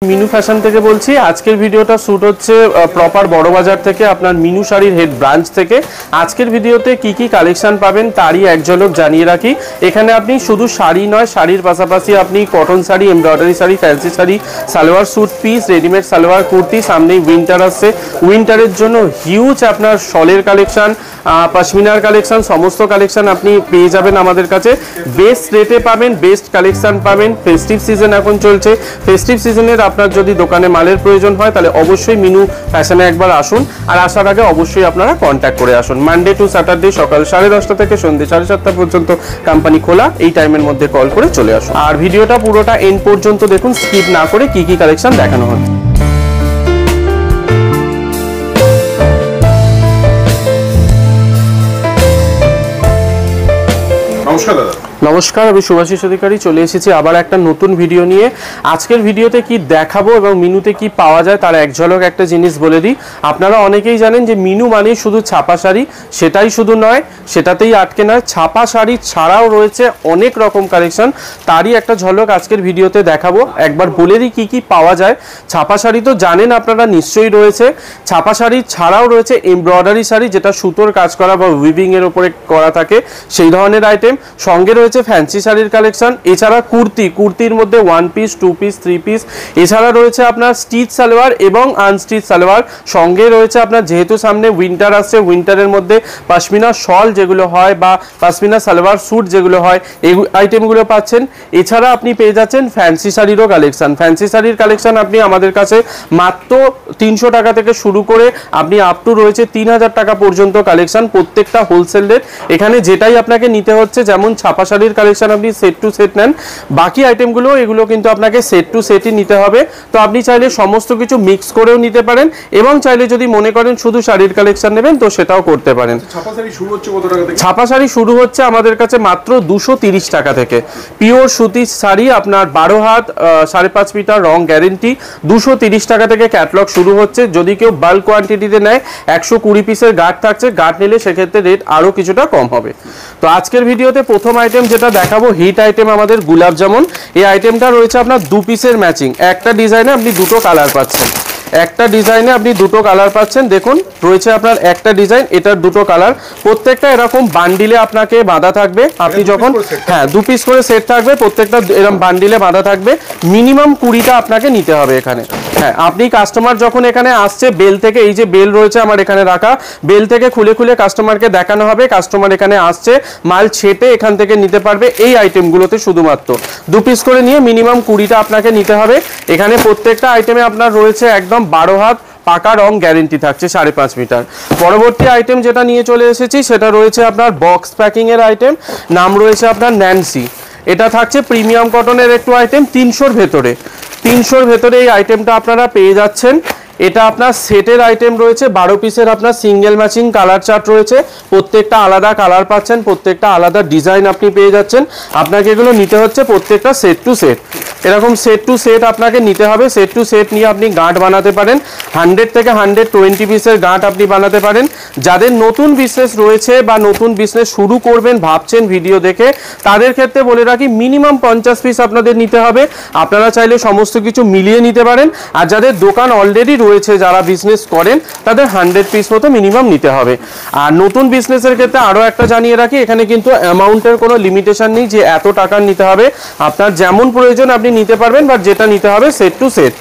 Minu fashion থেকে বলছি। আজকের ভিডিওটা শ্যুট হচ্ছে প্রপার বড়বাজার থেকে, আপনার মিনু শাড়ির হেড ব্রাঞ্চ থেকে। আজকের ভিডিওতে কি কি কালেকশন পাবেন তারই এক ঝলক জানিয়ে রাখি। এখানে আপনি শুধু শাড়ি নয়, শাড়ির পাশাপাশি আপনি cotton sari, embroidery sari, fancy sari, salwar suit piece, readymade salwar kurti, সামনেই উইন্টার আসছে, উইন্টারের জন্য হিউজ আপনার শলের কালেকশন, পশমিনার কালেকশন, সমস্ত কালেকশন আপনি পেয়ে যাবেন আমাদের কাছে। বেস্ট রেটে পাবেন, বেস্ট কালেকশন পাবেন। ফেস্টিভ সিজন এখন চলছে, ফেস্টিভ সিজনের আপনার যদি দোকানে মালের প্রয়োজন হয় তাহলে অবশ্যই মিনু ফ্যাশনে একবার আসুন, আর আসার আগে অবশ্যই আপনারা কন্ট্যাক্ট করে আসুন। মানডে টু স্যাটারডে সকাল 10:30 থেকে সন্ধ্যে 7:30 পর্যন্ত কোম্পানি খোলা। এই টাইমের মধ্যে কল করে চলে আসুন, আর ভিডিওটা পুরোটা এন্ড পর্যন্ত দেখুন, স্কিপ না করে কি কি কালেকশন দেখানো হচ্ছে। নমস্কার দাদা। নমস্কার, আমি শুভাশিস অধিকারী চলে এসেছি আবার একটা নতুন ভিডিও নিয়ে। আজকের ভিডিওতে কি দেখাবো এবং মিনুতে কি পাওয়া যায় তার এক ঝলক একটা জিনিস বলে দিই। আপনারা অনেকেই জানেন যে মিনু মানে শুধু ছাপা শাড়ি, সেটাই শুধু নয়, সেটাতেই আটকে নয়, ছাপা শাড়ি ছাড়াও রয়েছে অনেক রকম কালেকশন, তারই একটা ঝলক আজকের ভিডিওতে দেখাবো। একবার বলে দিই কি কি পাওয়া যায়। ছাপা শাড়ি তো জানেন আপনারা নিশ্চয়ই রয়েছে, ছাপা শাড়ি ছাড়াও রয়েছে এমব্রয়ডারি শাড়ি, যেটা সুতোর কাজ করা বা উইভিং এর উপরে করা থাকে সেই ধরনের আইটেম। সঙ্গে রয়েছে ফ্যান্সি শাড়ির কালেকশন, এছাড়া কুর্তির মধ্যে 1 পিস, 2 পিস, 3 পিস, এছাড়া রয়েছে আপনার স্টিচ সালোয়ার এবং আনস্টিচ সালোয়ার। সঙ্গে রয়েছে আপনার, যেহেতু সামনে উইন্টার আসছে, উইন্টারের মধ্যে পশমিনা শল যেগুলো হয় বা পশমিনা সালোয়ার স্যুট যেগুলো হয়, এই আইটেমগুলো পাচ্ছেন। এছাড়া আপনি পেয়ে যাচ্ছেন ফ্যান্সি শাড়িরও কালেকশন। ফ্যান্সি শাড়ির কালেকশন আপনি আমাদের কাছে মাত্র 300 টাকা থেকে শুরু করে আপনি আপ টু রয়েছে 3000 টাকা পর্যন্ত কালেকশন, প্রত্যেকটা হোলসেল রেট। এখানে যেটাই আপনাকে নিতে হচ্ছে, যেমন ছাপা শাড়ির কালেকশন আপনি সেট টু সেট নেন, বাকি আইটেমগুলো এগুলো কিন্তু আপনাকে সেট টু সেটই নিতে হবে। তো আপনি চাইলে সমস্ত কিছু মিক্স করেও নিতে পারেন, এবং চাইলে যদি মনে করেন শুধু শাড়ির কালেকশন নেবেন তো সেটাও করতে পারেন। ছাপা শাড়ি শুরু হচ্ছে কত টাকা থেকে? ছাপা শাড়ি শুরু হচ্ছে আমাদের কাছে মাত্র 230 টাকা থেকে। পিওর সুতির শাড়ি আপনার 12 হাত 5.5 মিটার রং গ্যারেন্টি, 230 টাকা থেকে ক্যাটলগ শুরু হচ্ছে। যদি কেউ বাল্ক কোয়ান্টিটিতে নেয় 120 পিসের গার্ড থাকছে, গার্ড নিলে সেক্ষেত্রে রেট আরও কিছুটা কম হবে। তো আজকের ভিডিওতে প্রথম আইটেম যেটা দেখাবো, হিট আইটেম আমাদের গোলাপ জামুন। এই আইটেমটা রয়েছে আপনার 2 পিসের ম্যাচিং, একটা ডিজাইনে আপনি দুটো কালার পাচ্ছেন, একটা ডিজাইনে আপনি দুটো কালার পাচ্ছেন। দেখুন রয়েছে আপনার একটা ডিজাইন, এটার দুটো কালার, প্রত্যেকটা এরকম বান্ডিলে আপনাকে বাঁধা থাকবে। আপনি যখন 2 পিস করে সেট থাকবে, প্রত্যেকটা এরকম বান্ডিলে বাঁধা থাকবে। মিনিমাম 20টা আপনাকে নিতে হবে এখানে। হ্যাঁ, আপনি কাস্টমার যখন এখানে আসছে, বেল থেকে, এই যে বেল রয়েছে আমার এখানে রাখা, বেল থেকে খুলে খুলে কাস্টমারকে দেখানো হবে। কাস্টমার এখানে আসছে, মাল ছেটে এখান থেকে নিতে পারবে। এই আইটেমগুলোতে শুধুমাত্র 2 পিস করে নিয়ে মিনিমাম 20টা আপনাকে নিতে হবে। এখানে প্রত্যেকটা আইটেমে আপনার রয়েছে একদম 12 হাত পাকা রং গ্যারেন্টি থাকছে 5.5 মিটার। পরবর্তী আইটেম যেটা নিয়ে চলে এসেছি সেটা রয়েছে আপনার বক্স প্যাকিং এর আইটেম, নাম রয়েছে আপনার ন্যান্সি। এটা থাকছে প্রিমিয়াম কটনের একটু আইটেম, 300-র ভেতরে। 300-র ভেতরে এই আইটেমটা আপনারা পেয়ে যাচ্ছেন। এটা আপনার সেটের আইটেম রয়েছে, 12 পিসের আপনার সিঙ্গেল ম্যাচিং কালার চার্ট রয়েছে, প্রত্যেকটা আলাদা কালার পাচ্ছেন, প্রত্যেকটা আলাদা ডিজাইন আপনি পেয়ে যাচ্ছেন। আপনাকে এগুলো নিতে হচ্ছে প্রত্যেকটা সেট টু সেট, এরকম সেট টু সেট আপনাকে নিতে হবে। সেট টু সেট নিয়ে আপনি গাঁট বানাতে পারেন, 100 থেকে 120 পিসের গাঁট আপনি বানাতে পারেন। যাদের নতুন বিজনেস রয়েছে বা নতুন বিজনেস শুরু করবেন ভাবছেন ভিডিও দেখে, তাদের ক্ষেত্রে বলে রাখি মিনিমাম 50 পিস আপনাদের নিতে হবে। আপনারা চাইলে সমস্ত কিছু মিলিয়ে নিতে পারেন, আর যাদের দোকান অলরেডি রয়েছে, যারা বিজনেস করেন, তাদের 100 পিস মতো মিনিমাম নিতে হবে। আর নতুন বিজনেসের ক্ষেত্রে আরও একটা জানিয়ে রাখি, এখানে কিন্তু অ্যামাউন্টের কোনো লিমিটেশন নেই যে এত টাকার নিতে হবে। আপনার যেমন প্রয়োজন আপনি নিতে পারবেন, বাট যেটা নিতে হবে সেট টু সেট।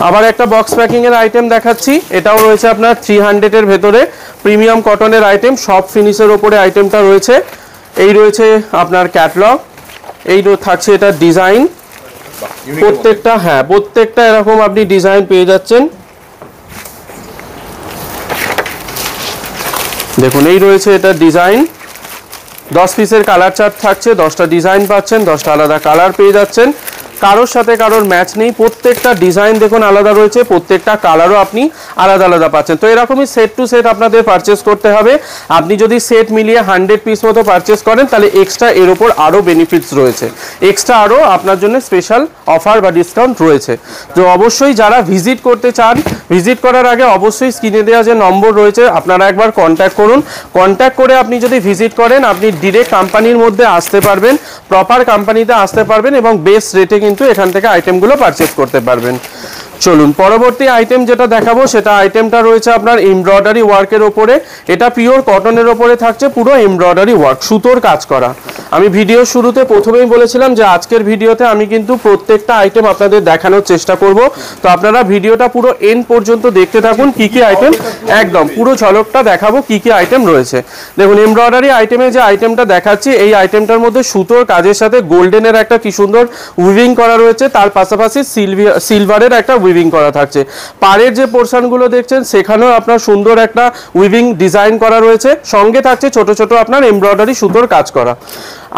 আবার একটা বক্স প্যাকিং এর আইটেম দেখাচ্ছি, এটাও রয়েছে আপনার 300-এর ভেতরে, প্রিমিয়াম কটনের আইটেম, সব ফিনিশের ওপরে আইটেমটা রয়েছে। এই রয়েছে আপনার ক্যাটলগ, এই থাকছে এটা ডিজাইন, প্রত্যেকটা প্রত্যেকটা এরকম আপনি ডিজাইন পেয়ে যাচ্ছেন। দেখুন এই রয়েছে এটা ডিজাইন, 10 পিসের কালার চার্ট থাকছে, 10টা ডিজাইন পাচ্ছেন, 10টা আলাদা কালার পেয়ে যাচ্ছেন। কারোর সাথে কারোর ম্যাচ নেই, প্রত্যেকটা ডিজাইন দেখুন আলাদা রয়েছে, প্রত্যেকটা কালারও আপনি আলাদা আলাদা পাচ্ছেন। তো এরকমই সেট টু সেট আপনাদের পারচেস করতে হবে। আপনি যদি সেট মিলিয়ে 100 পিস মতো পারচেস করেন তাহলে এক্সট্রা এর ওপর আরও বেনিফিটস রয়েছে, এক্সট্রা আরও আপনার জন্য স্পেশাল অফার বা ডিসকাউন্ট রয়েছে। তো অবশ্যই যারা ভিজিট করতে চান, ভিজিট করার আগে অবশ্যই স্ক্রিনে দেওয়া যে নম্বর রয়েছে আপনারা একবার কন্ট্যাক্ট করুন। কন্ট্যাক্ট করে আপনি যদি ভিজিট করেন, আপনি ডিরেক্ট কোম্পানির মধ্যে আসতে পারবেন, প্রপার কোম্পানিতে আসতে পারবেন এবং বেস্ট রেটে কিন্তু এখান থেকে আইটেমগুলো পারচেস করতে পারবেন। চলুন পরবর্তী আইটেম যেটা দেখাবো সেটা আইটেমটা রয়েছে আপনার এমব্রয়ডারি ওয়ার্কের ওপরে। এটা পিওর কটনের ওপরে থাকছে, পুরো এমব্রয়ডারি ওয়ার্ক, সুতোর কাজ করা। আমি ভিডিও শুরুতে প্রথমেই বলেছিলাম যে আজকের ভিডিওতে আমি কিন্তু প্রত্যেকটা আইটেম আপনাদের দেখানোর চেষ্টা করব, তো আপনারা ভিডিওটা পুরো এন্ড পর্যন্ত দেখতে থাকুন। কি কি আইটেম, একদম পুরো ঝলকটা দেখাবো কি কি আইটেম রয়েছে। দেখুন এমব্রয়ডারি আইটেমে যে আইটেমটা দেখাচ্ছি, এই আইটেমটার মধ্যে সুতোর কাজের সাথে গোল্ডেনের একটা কি সুন্দর উইভিং করা রয়েছে, তার পাশাপাশি সিলভারের একটা উইভিং করা থাকছে। পাড়ের যে পোর্শনগুলো দেখছেন সেখানেও আপনার সুন্দর একটা উইভিং ডিজাইন করা রয়েছে, সঙ্গে থাকছে ছোট ছোট আপনার এমব্রয়ডারি সুতোর কাজ করা।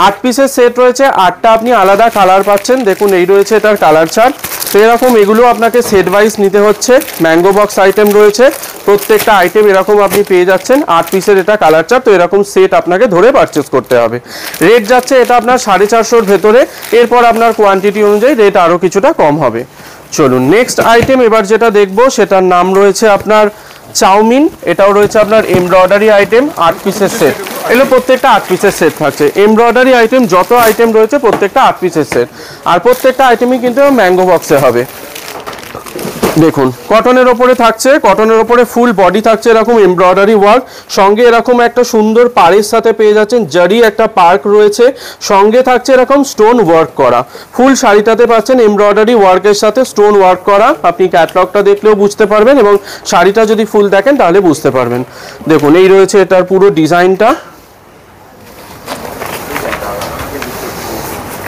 8 পিসের সেট রয়েছে, 8টা আপনি আলাদা কালার পাচ্ছেন। দেখুন এই রয়েছে এটার কালার চার্ট। তো এরকম এগুলো আপনাকে সেট ওয়াইজ নিতে হচ্ছে। ম্যাঙ্গো বক্স আইটেম রয়েছে, প্রত্যেকটা আইটেম এরকম আপনি পেয়ে যাচ্ছেন। 8 পিসের এটা কালার চার্ট, তো এরকম সেট আপনাকে ধরে পারচেস করতে হবে। রেট যাচ্ছে এটা আপনার 450-র ভেতরে, এরপর আপনার কোয়ান্টিটি অনুযায়ী রেট আরও কিছুটা কম হবে। চলুন নেক্সট আইটেম এবার যেটা দেখবো সেটার নাম রয়েছে আপনার চাউমিন। এটাও রয়েছে আপনার এমব্রয়ডারি আইটেম, 8 পিসের সেট। এগুলো প্রত্যেকটা 8 পিসের সেট থাকছে। এমব্রয়ডারি আইটেম যত আইটেম রয়েছে প্রত্যেকটা 8 পিসের সেট, আর প্রত্যেকটা আইটেমই কিন্তু ম্যাঙ্গো বক্সে হবে। দেখুন কটনের ওপরে থাকছে, কটনের ওপরে ফুল বডি থাকছে এরকম এমব্রয়ডারি ওয়ার্ক, সঙ্গে এরকম একটা সুন্দর পাড়ের সাথে পেয়ে যাচ্ছেন জারি একটা পার্ক রয়েছে, সঙ্গে থাকছে এরকম স্টোন ওয়ার্ক করা। ফুল শাড়িটাতে পাচ্ছেন এমব্রয়ডারি ওয়ার্কের সাথে স্টোন ওয়ার্ক করা। আপনি ক্যাটলগটা দেখলেও বুঝতে পারবেন এবং শাড়িটা যদি ফুল দেখেন তাহলে বুঝতে পারবেন। দেখুন এই রয়েছে এটার পুরো ডিজাইনটা।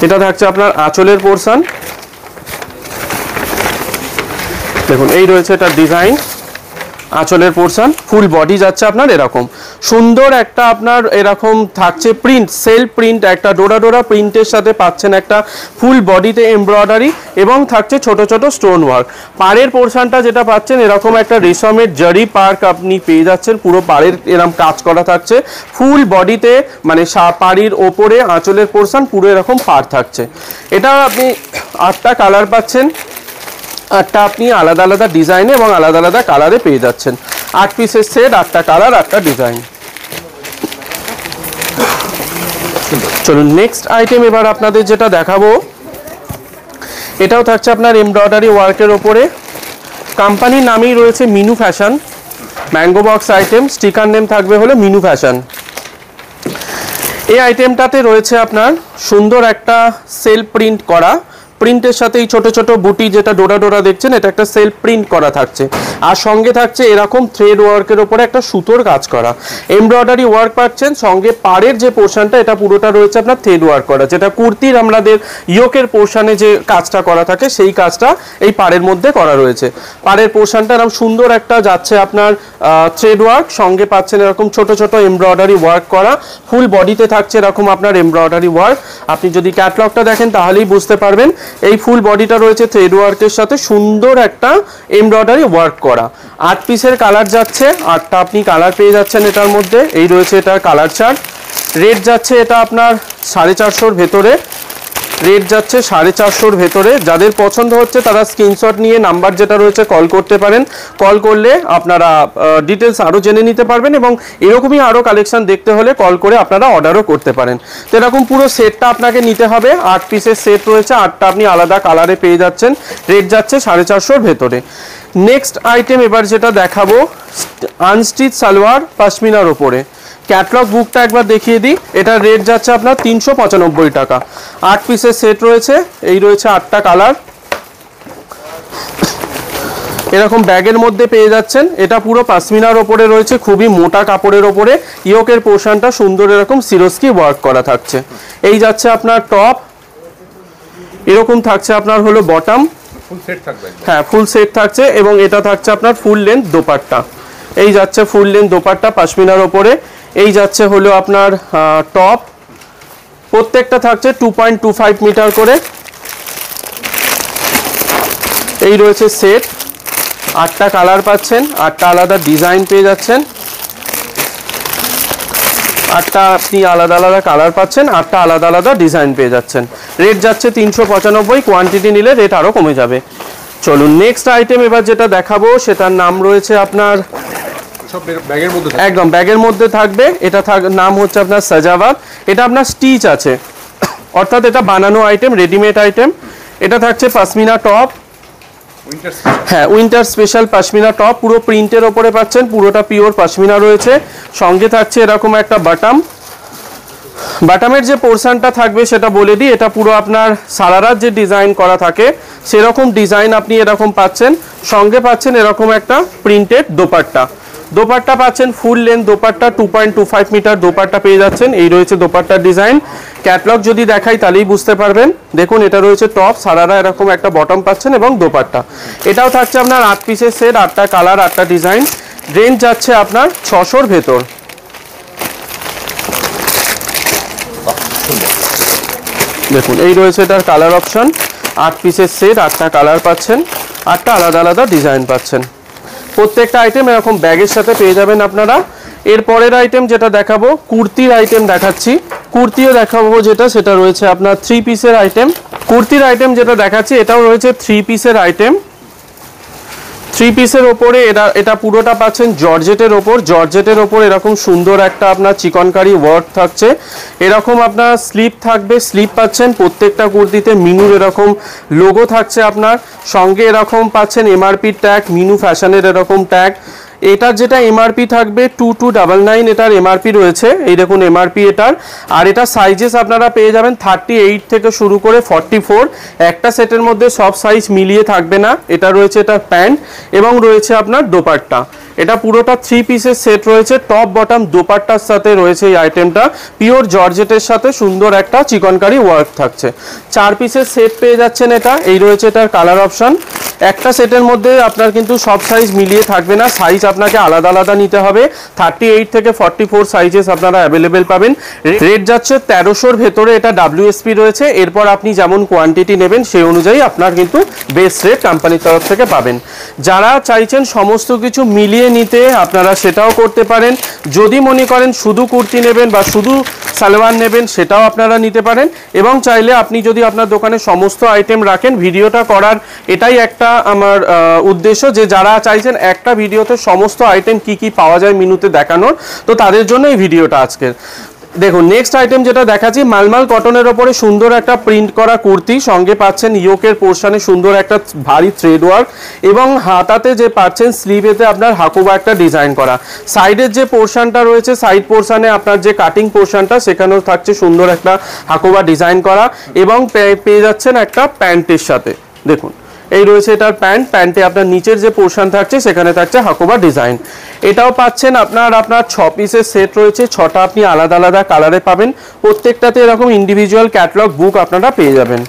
এটা থাকছে আপনার আঁচলের পোর্শন। দেখুন এই রয়েছে এটার ডিজাইন, আঁচলের পোর্শন। ফুল বডি যাচ্ছে আপনার এরকম সুন্দর একটা আপনার এরকম থাকছে প্রিন্ট, সেলফ প্রিন্ট, একটা ডোরা ডোরা প্রিন্টের সাথে পাচ্ছেন একটা ফুল বডিতে এমব্রয়ডারি এবং থাকছে ছোট ছোট স্টোন ওয়ার্ক। পাড়ের পোর্শনটা যেটা পাচ্ছেন এরকম একটা রেশমের জারি পার্ক আপনি পেয়ে যাচ্ছেন, পুরো পাড়ের এরকম কাজ করা থাকছে। ফুল বডিতে মানে পাড়ির ওপরে আঁচলের পোর্শন পুরো এরকম পাড় থাকছে। এটা আপনি 8টা কালার পাচ্ছেন, 8টা আপনি আলাদা আলাদা ডিজাইনে এবং আলাদা আলাদা কালারে পেয়ে যাচ্ছেন। 8 পিসের সেট, 8টা কালার, 8টা ডিজাইন। চলুন নেক্সট আইটেম এবার আপনাদের যেটা দেখাবো, এটাও থাকছে আপনার এমব্রয়ডারি ওয়ার্কের ওপরে। কোম্পানির নামেই রয়েছে Minu fashion. Mango box item, sticker name থাকবে হলো মিনু ফ্যাশন। এই আইটেমটাতে রয়েছে আপনার সুন্দর একটা সেলফ প্রিন্ট করা, প্রিন্টের সাথে এই ছোট ছোট বুটি যেটা ডোরা ডোরা দেখছেন এটা একটা সেলফ প্রিন্ট করা থাকছে, আর সঙ্গে থাকছে এরকম থ্রেড ওয়ার্কের উপরে একটা সুতোর কাজ করা। এমব্রয়ডারি ওয়ার্ক পাচ্ছেন, সঙ্গে পাড়ের যে পোর্শনটা এটা পুরোটা রয়েছে আপনার থ্রেড ওয়ার্ক করা, যেটা কুর্তির আমাদের ইয়োকের পোর্শনে যে কাজটা করা থাকে সেই কাজটা এই পাড়ের মধ্যে করা রয়েছে। পাড়ের পোর্শনটা এরকম সুন্দর একটা যাচ্ছে আপনার থ্রেড ওয়ার্ক, সঙ্গে পাচ্ছেন এরকম ছোট ছোট এমব্রয়ডারি ওয়ার্ক করা। ফুল বডিতে থাকছে এরকম আপনার এমব্রয়ডারি ওয়ার্ক। আপনি যদি ক্যাটলগটা দেখেন তাহলেই বুঝতে পারবেন এই ফুল বডিটা রয়েছে থ্রেড ওয়ার্কের সাথে সুন্দর একটা এমব্রয়ডারি ওয়ার্ক করা। 8 পিসের কালার যাচ্ছে, 8টা আপনি কালার পেয়ে যাচ্ছেন এটার মধ্যে। এই রয়েছে এটার কালার চার্ট। রেট যাচ্ছে এটা আপনার 450-র ভেতরে, রেট যাচ্ছে 450-র ভেতরে। যাদের পছন্দ হচ্ছে তারা স্ক্রিনশট নিয়ে নাম্বার যেটা রয়েছে কল করতে পারেন। কল করলে আপনারা ডিটেলস আরও জেনে নিতে পারবেন এবং এরকমই আরও কালেকশন দেখতে হলে কল করে আপনারা অর্ডারও করতে পারেন। তো এরকম পুরো সেটটা আপনাকে নিতে হবে। 8 পিসের সেট রয়েছে, 8টা আপনি আলাদা কালারে পেয়ে যাচ্ছেন। রেট যাচ্ছে 450-র ভেতরে। নেক্সট আইটেম এবার যেটা দেখাবো, আনস্টিচ সালোয়ার পশমিনার ওপরে। ক্যাটলগ বুকটা একবার দেখিয়ে দিই। এটার রেট যাচ্ছে আপনার 395 টাকা। 8 পিসের সেট রয়েছে, এই রয়েছে 8টা কালার। এরকম ব্যাগের মধ্যে পেয়ে যাচ্ছেন। এটা পুরো পশমিনার ওপরে রয়েছে, খুবই মোটা কাপড়ের ওপরে। ইয়োকের পোর্শনটা সুন্দর এরকম সিরোস্কি ওয়ার্ক করা থাকছে। এই যাচ্ছে আপনার টপ, এরকম থাকছে আপনার হলো বটম, হ্যাঁ ফুল সেট থাকছে এবং এটা থাকছে আপনার ফুল লেন্থ দোপাট্টা। এই যাচ্ছে ফুল লেন্থ দোপাট্টা পশমিনার ওপরে। এই যাচ্ছে হলো আপনার টপ, প্রত্যেকটা থাকছে 2.25 মিটার করে। এই রয়েছে সেট, 8টা কালার পাচ্ছেন, 8টা আলাদা ডিজাইন পেয়ে যাচ্ছেন। 8টা আপনি আলাদা আলাদা কালার পাচ্ছেন, 8টা আলাদা আলাদা ডিজাইন পেয়ে যাচ্ছেন। রেট যাচ্ছে 395, কোয়ান্টিটি নিলে রেট আরও কমে যাবে। চলুন নেক্সট আইটেম এবার যেটা দেখাবো সেটার নাম রয়েছে আপনার একদম ব্যাগের মধ্যে থাকবে। এটা নাম হচ্ছে আপনার সাজাওয়াত। এটা আপনার স্টিচ আছে, অর্থাৎ এটা বানানো আইটেম, রেডিমেড আইটেম। এটা থাকছে পশমিনা টপ, হ্যাঁ উইন্টার স্পেশাল পশমিনা টপ, পুরো প্রিন্টের ওপরে পাচ্ছেন, পুরোটা পিওর পশমিনা রয়েছে। সঙ্গে থাকছে এরকম একটা বাটাম, বাটামের যে পোর্শনটা থাকবে সেটা বলে দিই, এটা পুরো আপনার সারারার যে ডিজাইন করা থাকে সেরকম ডিজাইন আপনি এরকম পাচ্ছেন। সঙ্গে পাচ্ছেন এরকম একটা প্রিন্টেড দোপাট্টা, দোপাট্টা পাচ্ছেন full length dupatta, 2.25 metre dupatta পেয়ে যাচ্ছেন। এই রয়েছে দোপাট্টার ডিজাইন। ক্যাটলগ যদি দেখাই তাহলেই বুঝতে পারবেন। দেখুন এটা রয়েছে টপ, সারারা এরকম একটা বটম পাচ্ছেন এবং দোপাট্টা। এটাও থাকছে আপনার 8 পিসের সেট, 8টা কালার 8টা ডিজাইন। রেঞ্জ যাচ্ছে আপনার 600-র ভেতর। দেখুন এই রয়েছে এটার কালার অপশন, 8 পিসের সেট, 8টা কালার পাচ্ছেন, 8টা আলাদা আলাদা ডিজাইন পাচ্ছেন। প্রত্যেকটা আইটেম এরকম ব্যাগের সাথে পেয়ে যাবেন আপনারা। এর পরের আইটেম যেটা দেখাবো, কুর্তির আইটেম দেখাচ্ছি। কুর্তিও দেখাবো যেটা, সেটা রয়েছে আপনার 3 পিসের আইটেম। কুর্তির আইটেম যেটা দেখাচ্ছি এটাও রয়েছে 3 পিসের আইটেম। 3 পিসের ওপরে এটা পুরোটা পাচ্ছেন জর্জেটের ওপর, জর্জেটের ওপর এরকম সুন্দর একটা আপনার চিকনকারি ওয়ার্ক থাকছে। এরকম আপনার স্লিপ থাকবে, স্লিপ পাচ্ছেন প্রত্যেকটা কুর্তিতে, মিনুর এরকম লোগো থাকছে আপনার। সঙ্গে এরকম পাচ্ছেন এমআরপি ট্যাগ, মিনু ফ্যাশনের এরকম ট্যাগ। এটার যেটা এমআরপি থাকবে 2299 এটার এমআরপি রয়েছে, এই দেখুন এমআরপি এটার। আর এটা সাইজেস আপনারা পেয়ে যাবেন 38 থেকে শুরু করে 44। একটা সেটের মধ্যে সব সাইজ মিলিয়ে থাকবে না। এটা রয়েছে এটার প্যান্ট এবং রয়েছে আপনার দোপাট্টা। এটা পুরোটা 3 পিসের সেট রয়েছে, টপ বটম দোপাট্টার সাথে রয়েছে এই আইটেমটা। পিওর জর্জেটের সাথে সুন্দর একটা চিকনকারি ওয়ার্ক থাকছে। 4 পিসের সেট পেয়ে যাচ্ছেন এটা। এই রয়েছে এটার কালার অপশন। একটা সেটের মধ্যে আপনার কিন্তু সব সাইজ মিলিয়ে থাকবে না, সাইজ আপনাকে আলাদা আলাদা নিতে হবে। 38 থেকে 44 সাইজেস আপনারা অ্যাভেলেবেল পাবেন। রেট যাচ্ছে 1300-র ভেতরে, এটা WSP রয়েছে। এরপর আপনি যেমন কোয়ান্টিটি নেবেন সেই অনুযায়ী আপনার কিন্তু বেস্ট রেট কোম্পানির তরফ থেকে পাবেন। যারা চাইছেন সমস্ত কিছু মিলিয়ে নিতে আপনারা সেটাও করতে পারেন। যদি মনে করেন শুধু কুর্তি নেবেন বা শুধু সালোয়ার নেবেন সেটাও আপনারা নিতে পারেন। এবং চাইলে আপনি যদি আপনার দোকানে সমস্ত আইটেম রাখেন, ভিডিওটা করার এটাই একটা আমার উদ্দেশ্য যে যারা চাইছেন একটা ভিডিওতে সমস্ত আইটেম কি কি পাওয়া যায় মিনুতে দেখানোর, তো তাদের জন্য এই ভিডিওটা আজকের। দেখুন নেক্সট আইটেম যেটা দেখাচ্ছি, মালমাল কটনের ওপরে সুন্দর একটা প্রিন্ট করা কুর্তি। সঙ্গে পাচ্ছেন ইয়োকের পোর্শনে সুন্দর একটা ভারী থ্রেড ওয়ার্ক এবং হাতাতে যে পাচ্ছেন স্লিভেতে আপনার হাকুবা একটা ডিজাইন করা। সাইডের যে পোর্শনটা রয়েছে, সাইড পোর্শনে আপনার যে কাটিং পোর্শনটা সেখানেও থাকছে সুন্দর একটা হাকুবা ডিজাইন করা এবং পেয়ে যাচ্ছেন একটা প্যান্টের সাথে। দেখুন এই রয়েছে এটার প্যান্ট, প্যান্টে আপনার নিচের যে পোর্শন থাকছে সেখানে থাকছে হাকুবা ডিজাইন। এটাও পাচ্ছেন আপনার 6 পিসের সেট রয়েছে, 6টা আপনি আলাদা আলাদা কালারে পাবেন। প্রত্যেকটাতে এরকম ইন্ডিভিজুয়াল ক্যাটালগ বুক আপনারা পেয়ে যাবেন।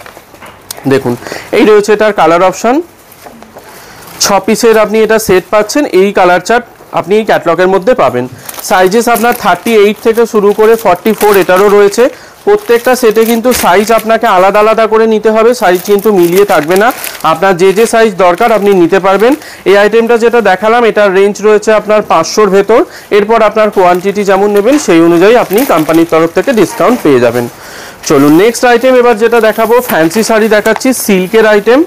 দেখুন এই রয়েছে এটার কালার অপশন। 6 পিসের আপনি এটা সেট পাচ্ছেন, এই কালার চার্ট আপনি এই ক্যাটালগের মধ্যে পাবেন। সাইজেস আপনার 38 থেকে শুরু করে 44 এটারও রয়েছে। প্রত্যেকটা সেটে কিন্তু সাইজ আপনাকে আলাদা আলাদা করে নিতে হবে, সাইজ কিন্তু মিলিয়ে থাকবে না। আপনার যে যে সাইজ দরকার আপনি নিতে পারবেন। এই আইটেমটা যেটা দেখালাম এটার রেঞ্জ রয়েছে আপনার 500-র ভেতর। এরপর আপনার কোয়ান্টিটি যেমন নেবেন সেই অনুযায়ী আপনি কোম্পানির তরফ থেকে ডিসকাউন্ট পেয়ে যাবেন। চলুন নেক্সট আইটেম এবার যেটা দেখাবো, ফ্যান্সি শাড়ি দেখাচ্ছি, সিল্কের আইটেম।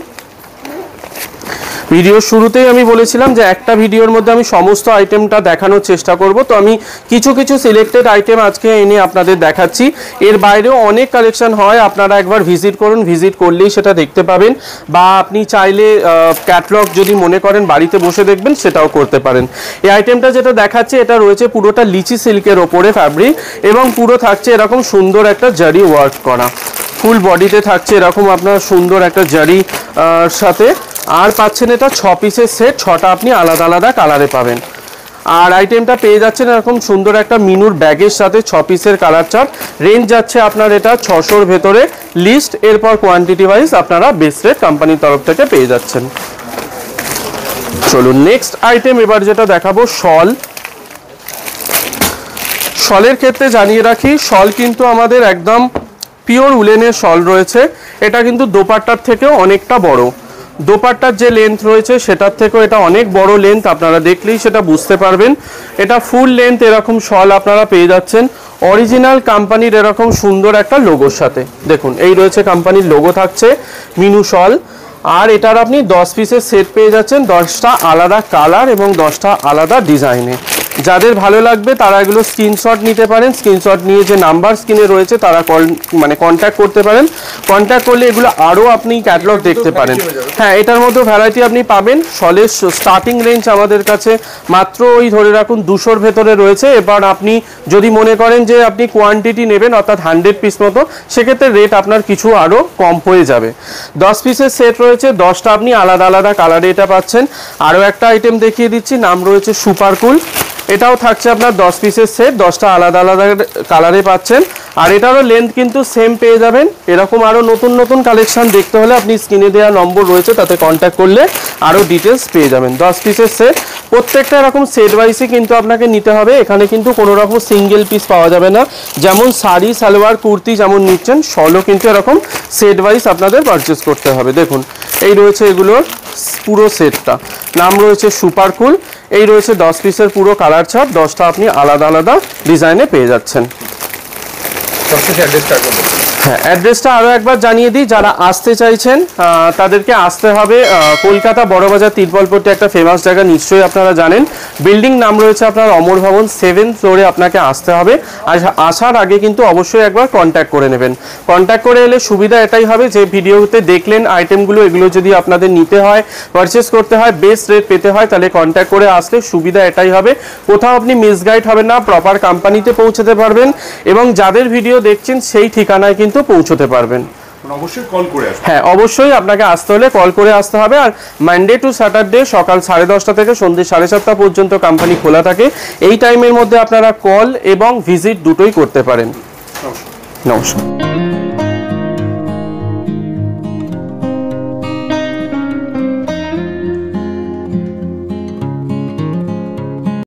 ভিডিওর শুরুতেই আমি বলেছিলাম যে একটা ভিডিওর মধ্যে আমি সমস্ত আইটেমটা দেখানোর চেষ্টা করব, তো আমি কিছু কিছু সিলেক্টেড আইটেম আজকে এনে আপনাদের দেখাচ্ছি। এর বাইরেও অনেক কালেকশন হয়, আপনারা একবার ভিজিট করুন, ভিজিট করলেই সেটা দেখতে পাবেন। বা আপনি চাইলে ক্যাটালগ যদি মনে করেন বাড়িতে বসে দেখবেন সেটাও করতে পারেন। এই আইটেমটা যেটা দেখাচ্ছে এটা রয়েছে পুরোটা লিচি সিল্কের ওপরে ফ্যাব্রিক এবং পুরো থাকছে এরকম সুন্দর একটা জারি ওয়ার্ক করা। ফুল বডিতে থাকছে এরকম আপনার সুন্দর একটা জারি সাথে। আর পাচ্ছেন এটা 6 পিসের সেট, 6টা আপনি আলাদা আলাদা কালারে পাবেন। আর আইটেমটা পেয়ে যাচ্ছেন এরকম সুন্দর একটা মিনুর ব্যাগের সাথে 6 পিসের কালার চার্ট। রেঞ্জ যাচ্ছে আপনার এটা 600-র ভেতরে লিস্ট। এরপর কোয়ান্টিটি ওয়াইজ আপনারা বেস্ট রেট কোম্পানির তরফ থেকে পেয়ে যাচ্ছেন। চলুন নেক্সট আইটেম এবার যেটা দেখাবো, শল। শলের ক্ষেত্রে জানিয়ে রাখি, শল কিন্তু আমাদের একদম পিওর উলেনের শল রয়েছে। এটা কিন্তু দোপাট্টার থেকেও অনেকটা বড়। দোপাট্টার যে লেন্থ রয়েছে সেটার থেকেও এটা অনেক বড় লেন্থ, আপনারা দেখলেই সেটা বুঝতে পারবেন। এটা ফুল লেন্থ এরকম শল আপনারা পেয়ে যাচ্ছেন অরিজিনাল কোম্পানির এরকম সুন্দর একটা লোগোর সাথে। দেখুন এই রয়েছে কোম্পানির লোগো থাকছে, মিনু শল। আর এটার আপনি 10 পিসের সেট পেয়ে যাচ্ছেন, 10টা আলাদা কালার এবং 10টা আলাদা ডিজাইনে। যাদের ভালো লাগবে তারা এগুলো স্ক্রিনশট নিতে পারেন, স্ক্রিনশট নিয়ে যে নাম্বার স্ক্রিনে রয়েছে তারা কন্ট্যাক্ট করতে পারেন। কন্ট্যাক্ট করলে এগুলো আরও আপনি ক্যাটালগ দেখতে পারেন। হ্যাঁ, এটার মধ্যে ভ্যারাইটি আপনি পাবেন। সলের স্টার্টিং রেঞ্জ আমাদের কাছে মাত্র ওই ধরে রাখুন 200-র ভেতরে রয়েছে। এবার আপনি যদি মনে করেন যে আপনি কোয়ান্টিটি নেবেন অর্থাৎ 100 পিস মতো, সেক্ষেত্রে রেট আপনার কিছু আরও কম হয়ে যাবে। 10 পিসের সেট রয়েছে, 10টা আপনি আলাদা আলাদা কালারে এটা পাচ্ছেন। আরও একটা আইটেম দেখিয়ে দিচ্ছি, নাম রয়েছে সুপার কুল। এটাও থাকছে আপনার 10 পিসের সেট, 10টা আলাদা আলাদা কালারে পাচ্ছেন। আর এটারও লেন্থ কিন্তু সেম পেয়ে যাবেন। এরকম আরও নতুন নতুন কালেকশন দেখতে হলে আপনি স্ক্রিনে দেওয়া নম্বর রয়েছে তাতে কন্ট্যাক্ট করলে আরও ডিটেলস পেয়ে যাবেন। 10 পিসের সেট, প্রত্যেকটা এরকম সেট ওয়াইজই কিন্তু আপনাকে নিতে হবে। এখানে কিন্তু কোনো রকম সিঙ্গেল পিস পাওয়া যাবে না। যেমন শাড়ি, সালোয়ার, কুর্তি যেমন নিচ্ছেন, শলও কিন্তু এরকম সেট ওয়াইজ আপনাদের পারচেস করতে হবে। দেখুন এই রয়েছে এগুলোর পুরো সেটটা, নাম রয়েছে সুপার কুল। এই রয়েছে 10 পিসের পুরো কালার চার্ট, 10টা আপনি আলাদা আলাদা ডিজাইনে পেয়ে যাচ্ছেন। হ্যাঁ, অ্যাড্রেসটা আরও একবার জানিয়ে দিই, যারা আসতে চাইছেন তাদেরকে আসতে হবে কলকাতা বড়বাজার তিরপলপট্টি, একটা ফেমাস জায়গা নিশ্চয়ই আপনারা জানেন। বিল্ডিং নাম রয়েছে আপনার অমর ভবন, 7th ফ্লোরে আপনাকে আসতে হবে। আর আসার আগে কিন্তু অবশ্যই একবার কন্ট্যাক্ট করে নেবেন। কন্ট্যাক্ট করে এলে সুবিধা এটাই হবে যে ভিডিওতে দেখলেন আইটেমগুলো, এগুলো যদি আপনাদের নিতে হয়, পারচেস করতে হয়, বেস্ট রেট পেতে হয়, তাহলে কন্ট্যাক্ট করে আসলে সুবিধা এটাই হবে। কোথাও আপনি মিসগাইড হবেন না, প্রপার কোম্পানিতে পৌঁছাতে পারবেন এবং যাদের ভিডিও দেখছেন সেই ঠিকানায় কিন্তু পৌঁছতে পারবেন। অবশ্যই কল করে আসবেন। হ্যাঁ, অবশ্যই আপনাকে আসতে হলে কল করে আসতে হবে। আর মানডে টু স্যাটারডে সকাল 10:30 থেকে সন্ধ্যে 7:30 পর্যন্ত কোম্পানি খোলা থাকে। এই টাইমের মধ্যে আপনারা কল এবং ভিজিট দুটোই করতে পারেন। নমস্কার।